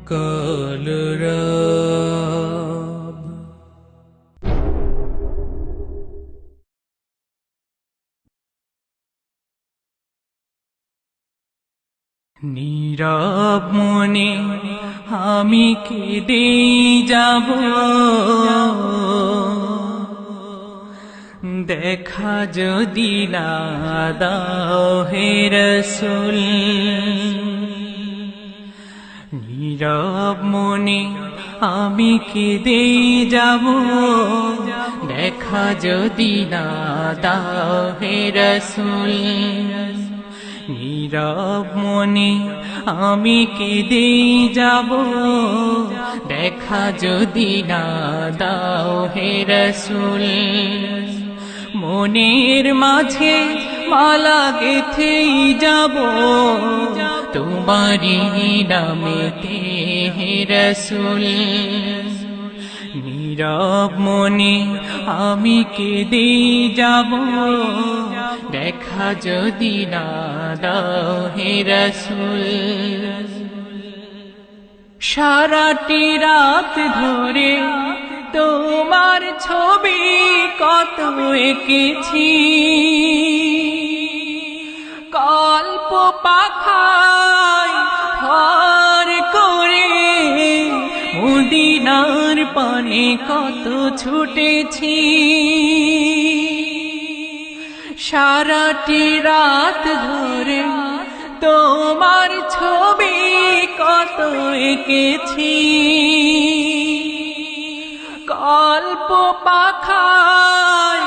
কলরব। নীরব মনে আমি কেঁদে যাব, দেখা যদি না দাও হে রাসূল। নীরব মনে আমি কেঁদে যাব, দেখা যদি না দাও হে রাসূল। নীরব মনে আমি কেঁদে যাব, দেখা যদি না দাও হে রাসূল। মনের মাঝে মালা গেঁথেই যাব, তোমারি নামেতে হে রাসূল। নীরব মনে আমি কেঁদে যাব, দেখা যদি না দাও হে রাসূল। সারাটি রাত ধরে তোমার ছবি কত এঁকেছি, কল্প পাখায় ভর করে মদিনার পানে কত ছুটেছি। সারাটি রাত ধরে তোমার ছবি কত এঁকেছি, কল্প পাখায়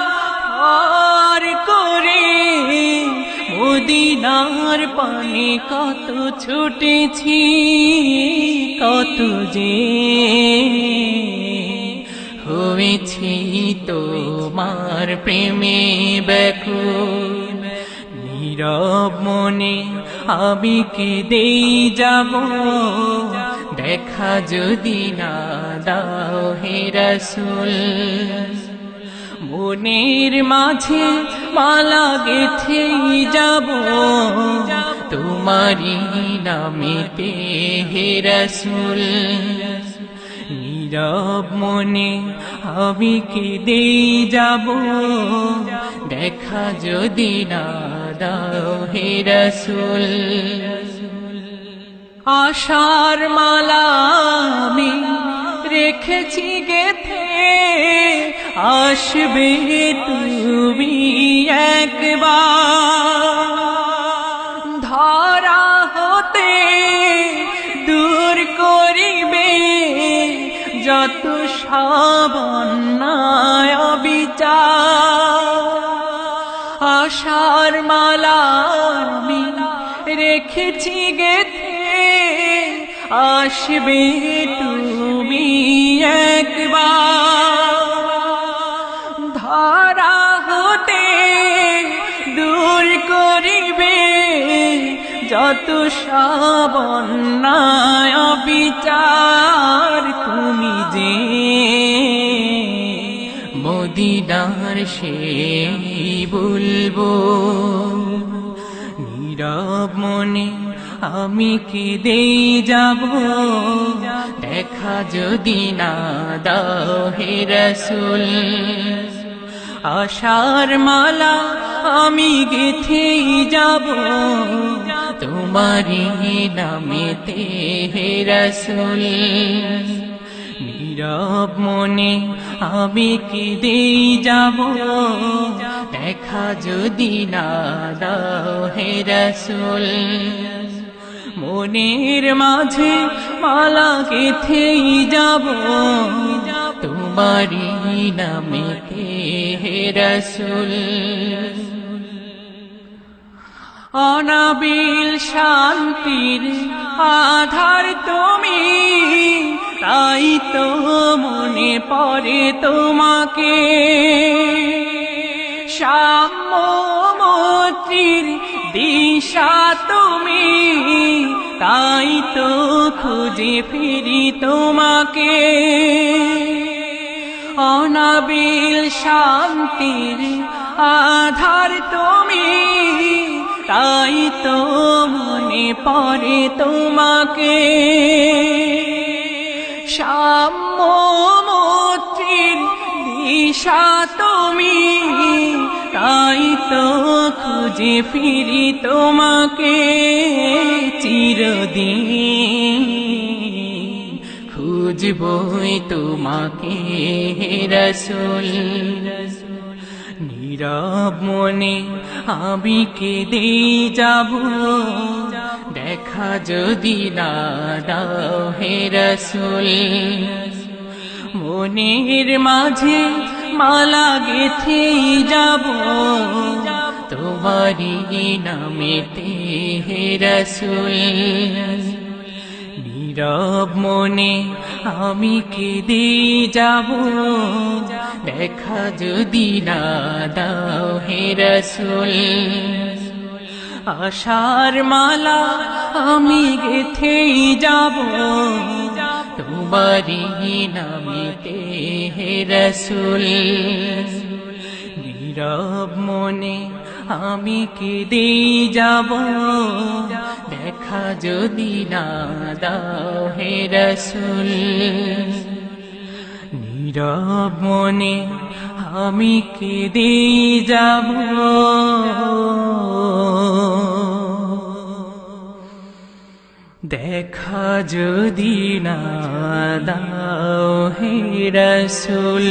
ভর করে মদিনার পানে কত ছুটেছি। কত যে হয়েছি তোমার প্রেমে ব্যাকুল। নীরব মনে আমি কেঁদে যাব, দেখা যদি না দাও হে রাসূল। মনের মাঝে মালা গেঁথেই যাব, তোমারি নামেতে হে রাসূল। নীরব মনে আমি কেঁদে যাব, দেখা যদি না দাও হে রাসূল। আশার মালা আমি রেখেছি গেঁথে, আসবে তুমি একবার। ধরা হতে দূর করিবে যত সব অন্যায় অবিচার। আশার মালা আমি রেখেছি গেঁথে, আসবে তুমি একবার। ধরা হতে দূর করিবে যত সব অন্যায় অবিচার। তুমি যে মদিনার সেই বুলবুল। নীরব মনে আমি কেঁদে যাব, দেখা যদি না দাও হে রাসূল। আশার মালা আমি গেঁথেই যাব, তোমারি নামেতে হে রাসূল। নীরব মনে আমি কেঁদে যাব, দেখা যদি না দাও হে রাসূল। মনের মাঝে মালা গেঁথেই যাব, তোমারি নামেতে হে রাসূল। অনাবিল শান্তির আধার তুমি, তাই তো মনে পড়ে তোমাকে। সাম্য মৈত্রীর দিশা তুমি, তাই তো খুঁজে ফিরি তোমাকে। অনাবিল শান্তির আধার তুমি, তাই তো মনে পড়ে তোমাকে। সাম্য মৈত্রীর দিশা তুমি, তাই তো খুঁজে ফিরি তোমাকে চিরদিন, খুঁজবই তোমাকে রাসূল। নীরব মনে আমি কেঁদে যাব, দেখা যদি না দাও হে রাসূল। মনের মাঝে মালা গেথে যাব তোমারি নামেতে হে রাসূল। নীরব মনে আমি কেঁদে যাব, দেখা যদি না দাও হে রাসূল। আশার মালা আমি গেথেই যাব তোমারি নামেতে হে রাসূল। নীরব মনে আমি কেঁদে যাব, দেখা যদি না দাও হে রাসূল। নীরব মনে আমি কেঁদে যাব, দেখা যদি না দাও হে রাসূল।